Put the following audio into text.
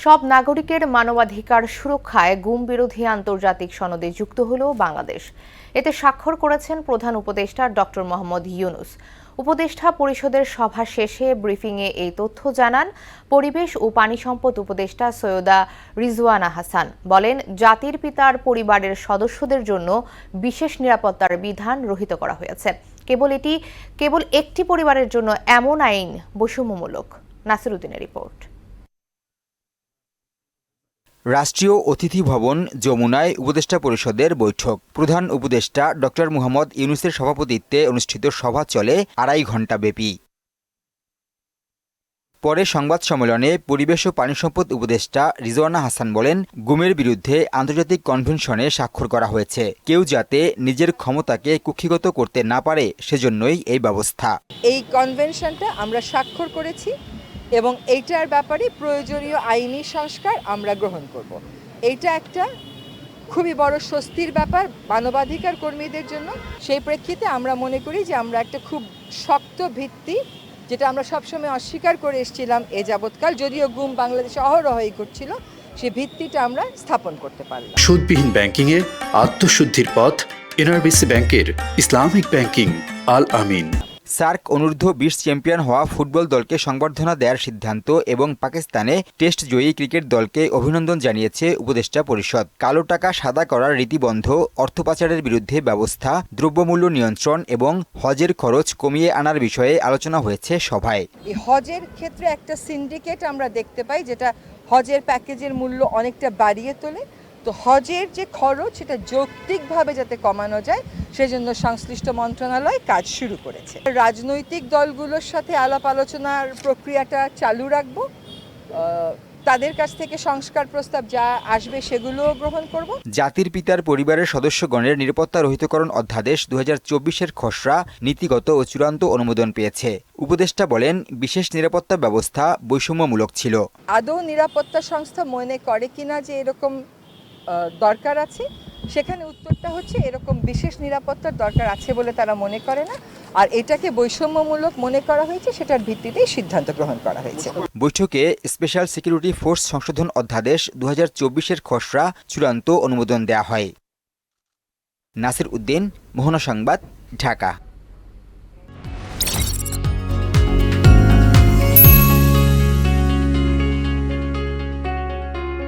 সব নাগরিকের মানবাধিকার সুরক্ষায় গুম বিরোধী আন্তর্জাতিক সনদে যুক্ত হল বাংলাদেশ। এতে স্বাক্ষর করেছেন প্রধান উপদেষ্টা ডক্টর মোহাম্মদ ইউনূস। উপদেষ্টা পরিষদের সভা শেষে ব্রিফিংয়ে এই তথ্য জানান পরিবেশ ও পানি সম্পদ উপদেষ্টা সৈয়দা রিজওয়ানা হাসান। বলেন, জাতির পিতার পরিবারের সদস্যদের জন্য বিশেষ নিরাপত্তার বিধান রহিত করা হয়েছে। কেবল একটি পরিবারের জন্য এমন আইন বৈষম্যমূলক। নাসির উদ্দিনের রিপোর্ট। রাষ্ট্রীয় অতিথি ভবন যমুনায় উপদেষ্টা পরিষদের বৈঠক। প্রধান উপদেষ্টা ডক্টর মোহাম্মদ ইউনূসের সভাপতিত্বে অনুষ্ঠিত সভা চলে 2.5 ঘণ্টা ব্যাপী। পরে সংবাদ সম্মেলনে পরিবেশ ও পানি সম্পদ উপদেষ্টা রিজওয়ানা হাসান বলেন, গুমের বিরুদ্ধে আন্তর্জাতিক কনভেনশনে স্বাক্ষর করা হয়েছে। কেউ যাতে নিজের ক্ষমতাকে কুক্ষিগত করতে না পারে, সেজন্যই এই ব্যবস্থা। এই কনভেনশনটা আমরা স্বাক্ষর করেছি এবং এইটার ব্যাপারে প্রয়োজনীয় আইনি সংস্কার আমরা গ্রহণ করব। এইটা একটা খুবই বড় স্বস্তির ব্যাপার মানবাধিকার কর্মীদের জন্য। সেই প্রেক্ষিতে আমরা মনে করি যে আমরা একটা খুব শক্ত ভিত্তি, যেটা আমরা সবসময় অস্বীকার করে এসেছিলাম এ যাবৎকাল, যদিও গুম বাংলাদেশে অহরহই করছিল, সেই ভিত্তিটা আমরা স্থাপন করতে পারলাম। সুদবিহীন ব্যাংকিংয়ে আত্মশুদ্ধির পথ এনআরবিসি ব্যাংকের ইসলামিক ব্যাংকিং আল আমিন। সার্ক অনূর্ধ্ব 20 চ্যাম্পিয়ন হওয়া ফুটবল দলকে সংবর্ধনা দেওয়ার সিদ্ধান্ত এবং পাকিস্তানে টেস্ট জয়ী ক্রিকেট দলকে অভিনন্দন জানিয়েছে উপদেষ্টা পরিষদ। কালো টাকা সাদা করার রীতি বন্ধ, অর্থ পাচারের বিরুদ্ধে ব্যবস্থা, দ্রব্যমূল্য নিয়ন্ত্রণ এবং হজের খরচ কমিয়ে আনার বিষয়ে আলোচনা হয়েছে সভায়। এই হজের ক্ষেত্রে একটা সিন্ডিকেট আমরা দেখতে পাই, যেটা হজের প্যাকেজের মূল্য অনেকটা বাড়িয়ে তোলে। তো হজের যে খরচ, সেটা যৌক্তিকভাবে যাতে কমানো যায়, সেজন্য সংশ্লিষ্ট মন্ত্রণালয় কাজ শুরু করেছে। রাজনৈতিক দলগুলোর সাথে আলাপ আলোচনার প্রক্রিয়াটা চালু রাখবো। তাদের কাছ থেকে সংস্কার প্রস্তাব যা আসবে সেগুলোও গ্রহণ করব। জাতির পিতার পরিবারের সদস্যগণের নিরাপত্তা রহিতকরণ অধ্যাদেশ 2024-এর খসড়া নীতিগত ও চূড়ান্ত অনুমোদন পেয়েছে। উপদেষ্টা বলেন, বিশেষ নিরাপত্তা ব্যবস্থা বৈষম্যমূলক ছিল। আদৌ নিরাপত্তা সংস্থা মনে করে কিনা যে এরকম দরকার আছে, সেখানে উত্তরটা হচ্ছে এরকম বিশেষ নিরাপত্তার দরকার আছে বলে তারা মনে করে না, আর এটাকে বৈষম্যমূলক মনে করা হয়েছে, সেটার ভিত্তিতেই সিদ্ধান্ত গ্রহণ করা হয়েছে। বৈঠকে স্পেশাল সিকিউরিটি ফোর্স সংশোধন অধ্যাদেশ 2024-এর খসড়া চূড়ান্ত অনুমোদন দেয়া হয়। নাসির উদ্দিন, মোহনা সংবাদ, ঢাকা।